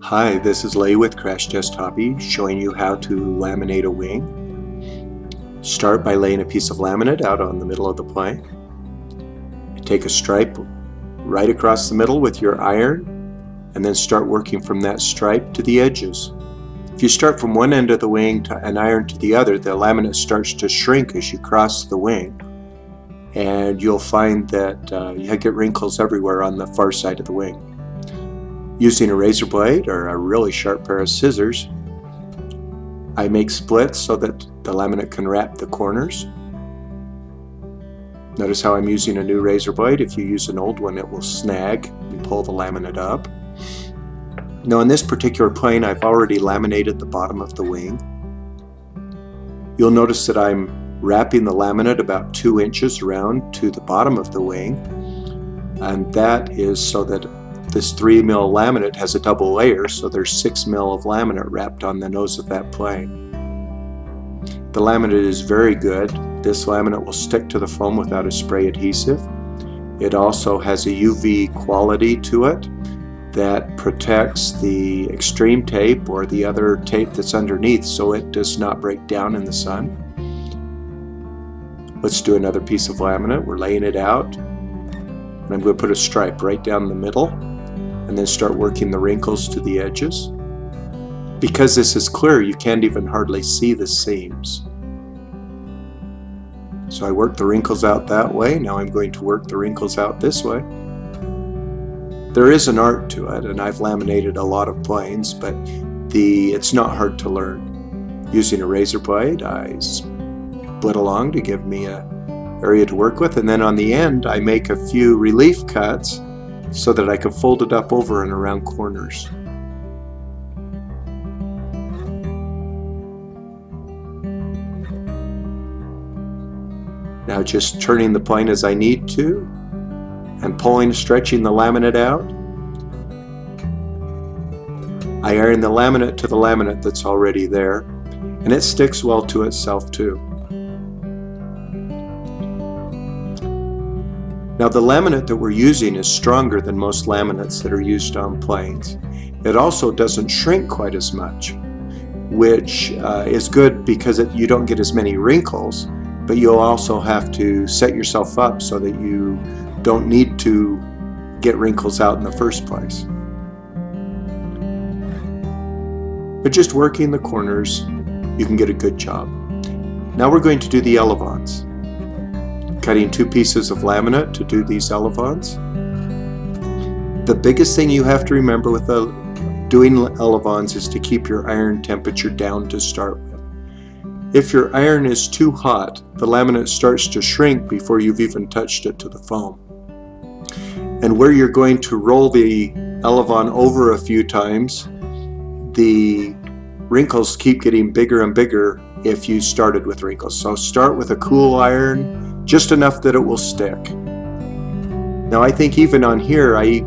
Hi, this is Lay with Crashtesthobby showing you how to laminate a wing. Start by laying a piece of laminate out on the middle of the plank. Take a stripe right across the middle with your iron and then start working from that stripe to the edges. If you start from one end of the wing and iron to the other, the laminate starts to shrink as you cross the wing, and you'll find that you get wrinkles everywhere on the far side of the wing. Using a razor blade or a really sharp pair of scissors, I make splits so that the laminate can wrap the corners. Notice how I'm using a new razor blade. If you use an old one, it will snag and pull the laminate up. Now in this particular plane, I've already laminated the bottom of the wing. You'll notice that I'm wrapping the laminate about 2 inches around to the bottom of the wing, and that is so that this 3mm laminate has a double layer, so there's 6mm of laminate wrapped on the nose of that plane. The laminate is very good. This laminate will stick to the foam without a spray adhesive. It also has a UV quality to it that protects the extreme tape or the other tape that's underneath, so it does not break down in the sun. Let's do another piece of laminate. We're laying it out, and I'm going to put a stripe right down the middle and then start working the wrinkles to the edges. Because this is clear, you can't even hardly see the seams. So I work the wrinkles out that way. Now I'm going to work the wrinkles out this way. There is an art to it, and I've laminated a lot of planes, but it's not hard to learn. Using a razor blade, I split along to give me an area to work with, and then on the end I make a few relief cuts so that I can fold it up over and around corners. Now just turning the plane as I need to and pulling, stretching the laminate out. I iron the laminate to the laminate that's already there, and it sticks well to itself too. Now the laminate that we're using is stronger than most laminates that are used on planes. It also doesn't shrink quite as much, which is good because you don't get as many wrinkles, but you'll also have to set yourself up so that you don't need to get wrinkles out in the first place. But just working the corners, you can get a good job. Now we're going to do the elevons. Cutting 2 pieces of laminate to do these elevons. The biggest thing you have to remember with doing elevons is to keep your iron temperature down to start with. If your iron is too hot, the laminate starts to shrink before you've even touched it to the foam. And where you're going to roll the elevon over a few times, the wrinkles keep getting bigger and bigger if you started with wrinkles. So start with a cool iron, just enough that it will stick. Now I think even on here, I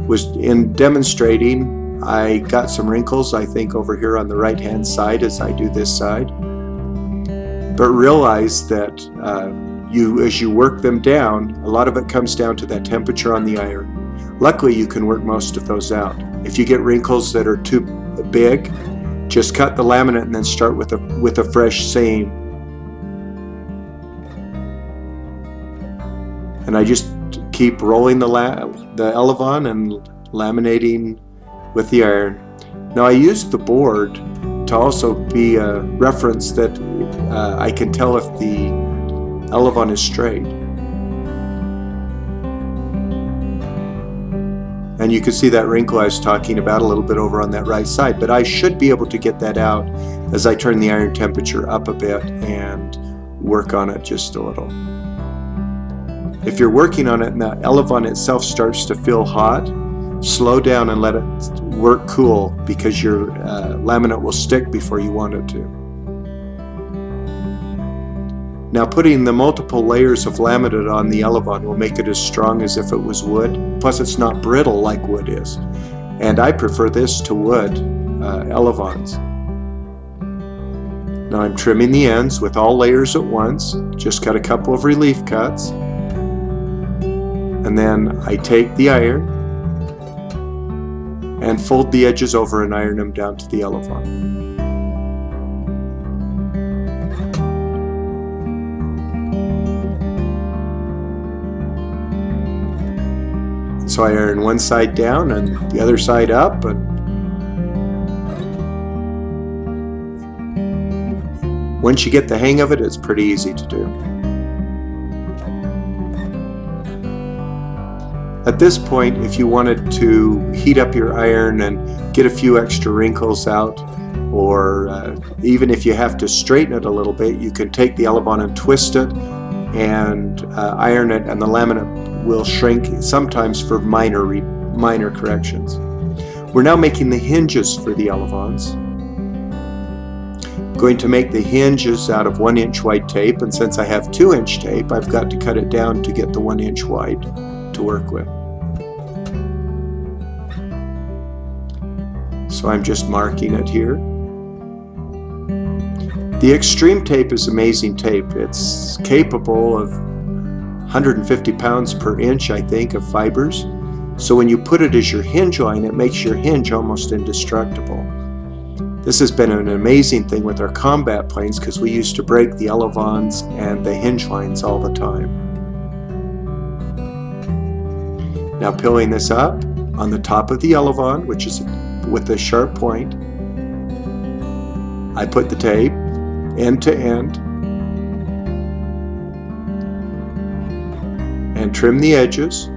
was in demonstrating, I got some wrinkles, I think over here on the right hand side as I do this side. But realize that as you work them down, a lot of it comes down to that temperature on the iron. Luckily you can work most of those out. If you get wrinkles that are too big, just cut the laminate and then start with a fresh seam. And I just keep rolling the elevon and laminating with the iron. Now I use the board to also be a reference that I can tell if the elevon is straight. And you can see that wrinkle I was talking about a little bit over on that right side, but I should be able to get that out as I turn the iron temperature up a bit and work on it just a little. If you're working on it and the elevon itself starts to feel hot, slow down and let it work cool, because your laminate will stick before you want it to. Now putting the multiple layers of laminate on the elevon will make it as strong as if it was wood, plus it's not brittle like wood is. And I prefer this to wood elevons. Now I'm trimming the ends with all layers at once, just cut a couple of relief cuts. And then I take the iron and fold the edges over and iron them down to the elevon. So I iron one side down and the other side up, and once you get the hang of it, it's pretty easy to do. At this point, if you wanted to heat up your iron and get a few extra wrinkles out, or even if you have to straighten it a little bit, you can take the elevon and twist it and iron it, and the laminate will shrink sometimes for minor corrections. We're now making the hinges for the elevons. I'm going to make the hinges out of 1-inch wide tape, and since I have 2-inch tape, I've got to cut it down to get the 1-inch wide to work with. So I'm just marking it here. The extreme tape is amazing tape. It's capable of 150 pounds per inch, I think, of fibers. So when you put it as your hinge line, it makes your hinge almost indestructible. This has been an amazing thing with our combat planes because we used to break the elevons and the hinge lines all the time. Now peeling this up on the top of the elevon, which is with a sharp point, I put the tape end to end and trim the edges.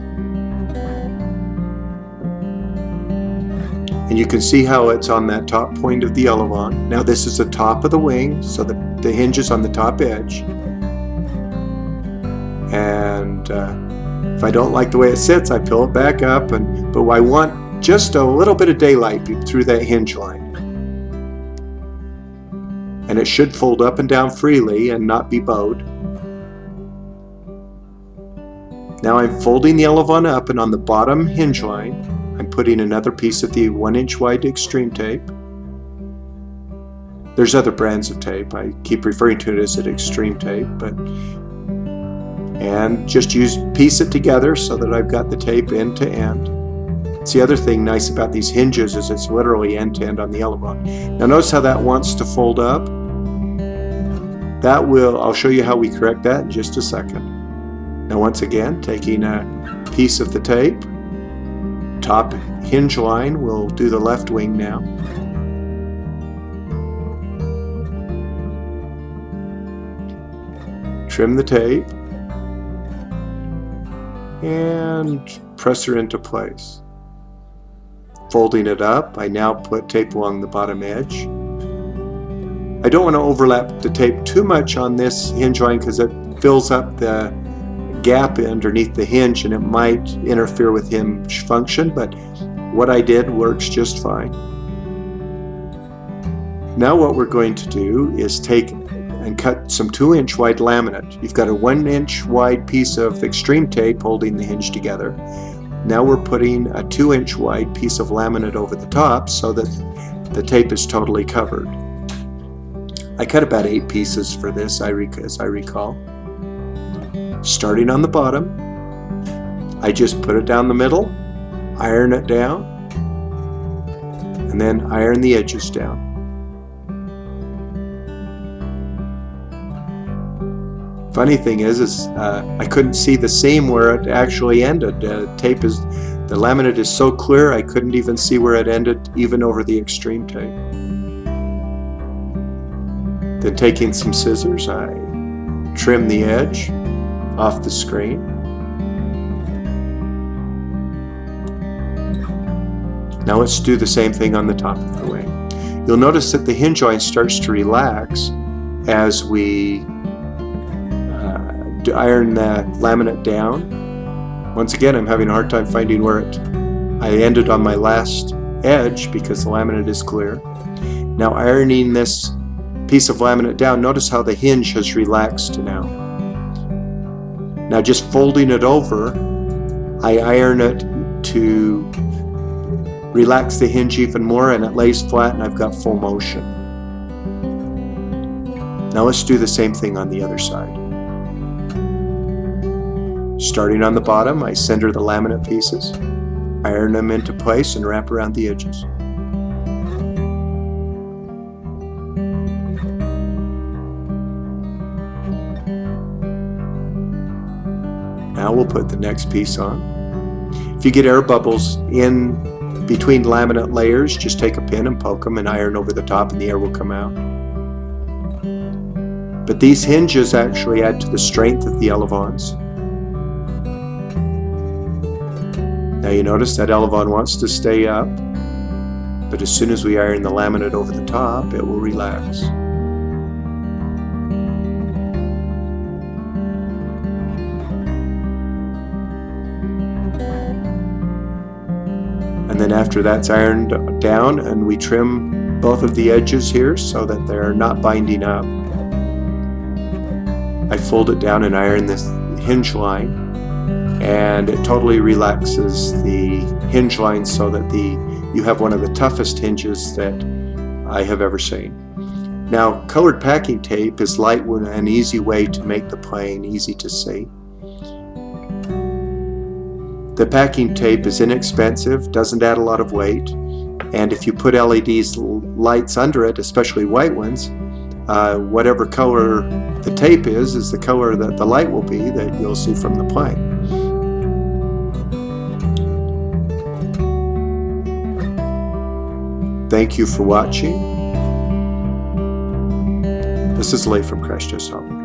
And you can see how it's on that top point of the elevon. Now this is the top of the wing, so the hinge is on the top edge. And if I don't like the way it sits, I peel it back up, but I want just a little bit of daylight through that hinge line. And it should fold up and down freely and not be bowed. Now I'm folding the elevon up, and on the bottom hinge line, I'm putting another piece of the 1-inch wide extreme tape. There's other brands of tape. I keep referring to it as an extreme tape, and just piece it together so that I've got the tape end to end. It's the other thing nice about these hinges is it's literally end to end on the elevon. Now notice how that wants to fold up. I'll show you how we correct that in just a second. Now once again, taking a piece of the tape, top hinge line, we'll do the left wing now. Trim the tape and press her into place. Folding it up, I now put tape along the bottom edge. I don't want to overlap the tape too much on this hinge line because it fills up the gap underneath the hinge and it might interfere with hinge function, but what I did works just fine. Now what we're going to do is take and cut some 2-inch wide laminate. You've got a 1-inch wide piece of extreme tape holding the hinge together. Now we're putting a 2-inch wide piece of laminate over the top so that the tape is totally covered. I cut about 8 pieces for this, as I recall. Starting on the bottom, I just put it down the middle, iron it down, and then iron the edges down. Funny thing is I couldn't see the seam where it actually ended. The laminate is so clear I couldn't even see where it ended, even over the extreme tape. Then taking some scissors, I trim the edge off the screen. Now let's do the same thing on the top of the wing. You'll notice that the hinge line starts to relax as we iron the laminate down. Once again, I'm having a hard time finding where I ended on my last edge because the laminate is clear. Now ironing this piece of laminate down, notice how the hinge has relaxed now. Now just folding it over, I iron it to relax the hinge even more, and it lays flat and I've got full motion. Now let's do the same thing on the other side. Starting on the bottom, I center the laminate pieces. Iron them into place and wrap around the edges. Now we'll put the next piece on. If you get air bubbles in between laminate layers, just take a pin and poke them and iron over the top and the air will come out. But these hinges actually add to the strength of the elevons. Now you notice that elevon wants to stay up, but as soon as we iron the laminate over the top, it will relax. And then after that's ironed down, and we trim both of the edges here so that they're not binding up, I fold it down and iron this hinge line, and it totally relaxes the hinge line so that you have one of the toughest hinges that I have ever seen. Now, colored packing tape is light and an easy way to make the plane easy to see. The packing tape is inexpensive, doesn't add a lot of weight, and if you put LEDs lights under it, especially white ones, whatever color the tape is the color that the light will be that you'll see from the plane. Thank you for watching. This is Lee from Crashtesthobby.